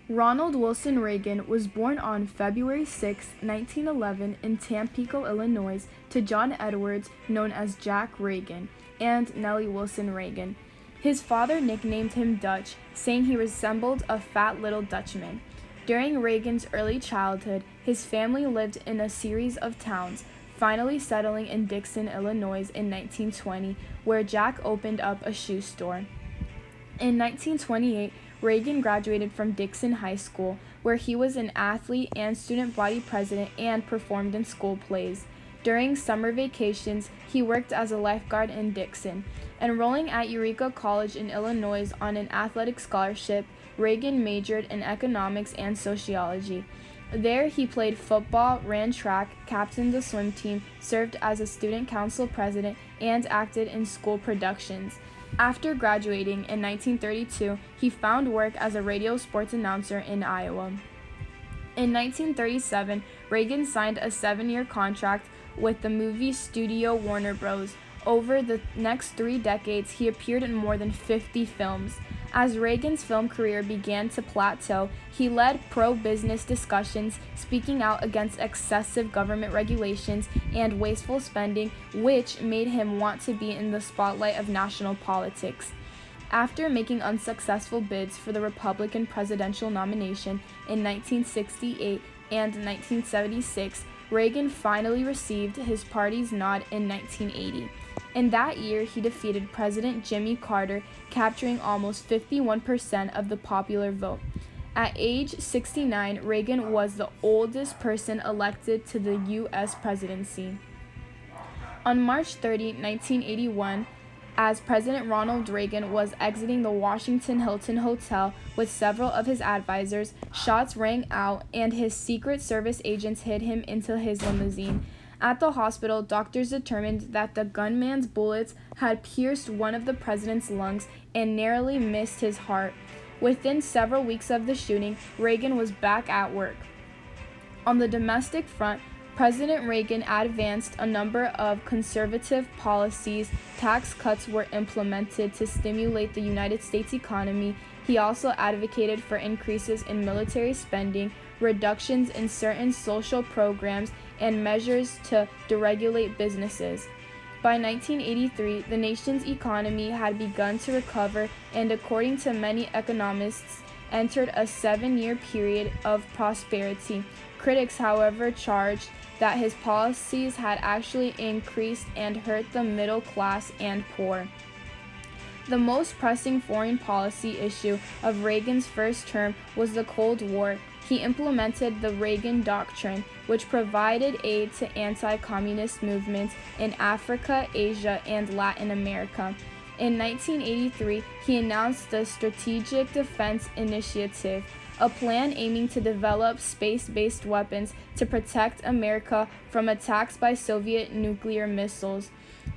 Ronald Wilson Reagan was born on February 6, 1911, in Tampico, Illinois, to John Edwards, known as Jack Reagan, and Nellie Wilson Reagan. His father nicknamed him Dutch, saying he resembled a fat little Dutchman. During Reagan's early childhood, his family lived in a series of towns, finally settling in Dixon, Illinois in 1920, where Jack opened up a shoe store. In 1928, Reagan graduated from Dixon High School, where he was an athlete and student body president and performed in school plays. During summer vacations, he worked as a lifeguard in Dixon. Enrolling at Eureka College in Illinois on an athletic scholarship, Reagan majored in economics and sociology. There, he played football, ran track, captained the swim team, served as a student council president, and acted in school productions. After graduating in 1932, he found work as a radio sports announcer in Iowa. In 1937, Reagan signed a 7-year contract with the movie studio Warner Bros. Over the next 3 decades, he appeared in more than 50 films. As Reagan's film career began to plateau, he led pro-business discussions, speaking out against excessive government regulations and wasteful spending, which made him want to be in the spotlight of national politics. After making unsuccessful bids for the Republican presidential nomination in 1968 and 1976, Reagan finally received his party's nod in 1980. In that year, he defeated President Jimmy Carter, capturing almost 51% of the popular vote. At age 69, Reagan was the oldest person elected to the U.S. presidency. On March 30, 1981, as President Ronald Reagan was exiting the Washington Hilton Hotel with several of his advisors, shots rang out and his Secret Service agents hid him into his limousine. At the hospital, doctors determined that the gunman's bullets had pierced one of the president's lungs and narrowly missed his heart. Within several weeks of the shooting, Reagan was back at work. On the domestic front, President Reagan advanced a number of conservative policies. Tax cuts were implemented to stimulate the United States economy. He also advocated for increases in military spending, reductions in certain social programs, and measures to deregulate businesses. By 1983, the nation's economy had begun to recover and, according to many economists, entered a 7-year period of prosperity. Critics, however, charged that his policies had actually increased and hurt the middle class and poor. The most pressing foreign policy issue of Reagan's first term was the Cold War. He implemented the Reagan Doctrine, which provided aid to anti-communist movements in Africa, Asia, and Latin America. In 1983, he announced the Strategic Defense Initiative, a plan aiming to develop space-based weapons to protect America from attacks by Soviet nuclear missiles.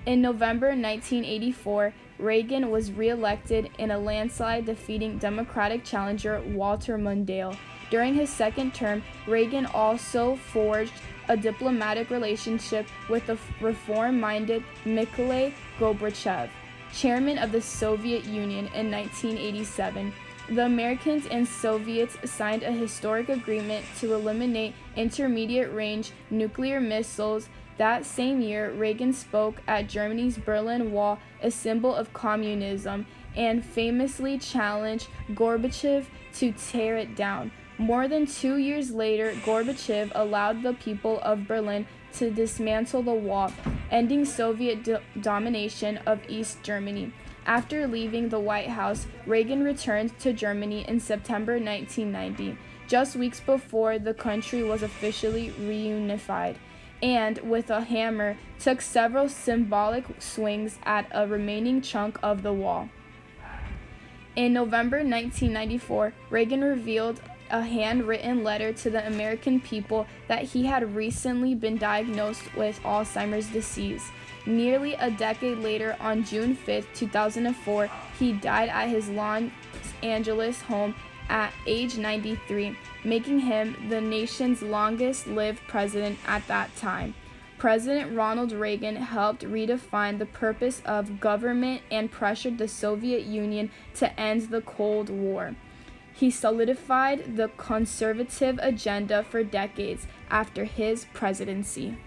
In November 1984, Reagan was re-elected in a landslide, defeating Democratic challenger Walter Mondale. During his second term, Reagan also forged a diplomatic relationship with the reform-minded Mikhail Gorbachev, chairman of the Soviet Union, in 1987. The Americans and Soviets signed a historic agreement to eliminate intermediate-range nuclear missiles. That same year, Reagan spoke at Germany's Berlin Wall, a symbol of communism, and famously challenged Gorbachev to tear it down. More than 2 years later, Gorbachev allowed the people of Berlin to dismantle the wall, ending Soviet domination of East Germany. After leaving the White House, Reagan returned to Germany in September 1990, just weeks before the country was officially reunified, and with a hammer took several symbolic swings at a remaining chunk of the wall. In November 1994, Reagan revealed a handwritten letter to the American people that he had recently been diagnosed with Alzheimer's disease. Nearly a decade later, on June 5, 2004, he died at his Los Angeles home at age 93, making him the nation's longest-lived president at that time. President Ronald Reagan helped redefine the purpose of government and pressured the Soviet Union to end the Cold War. He solidified the conservative agenda for decades after his presidency.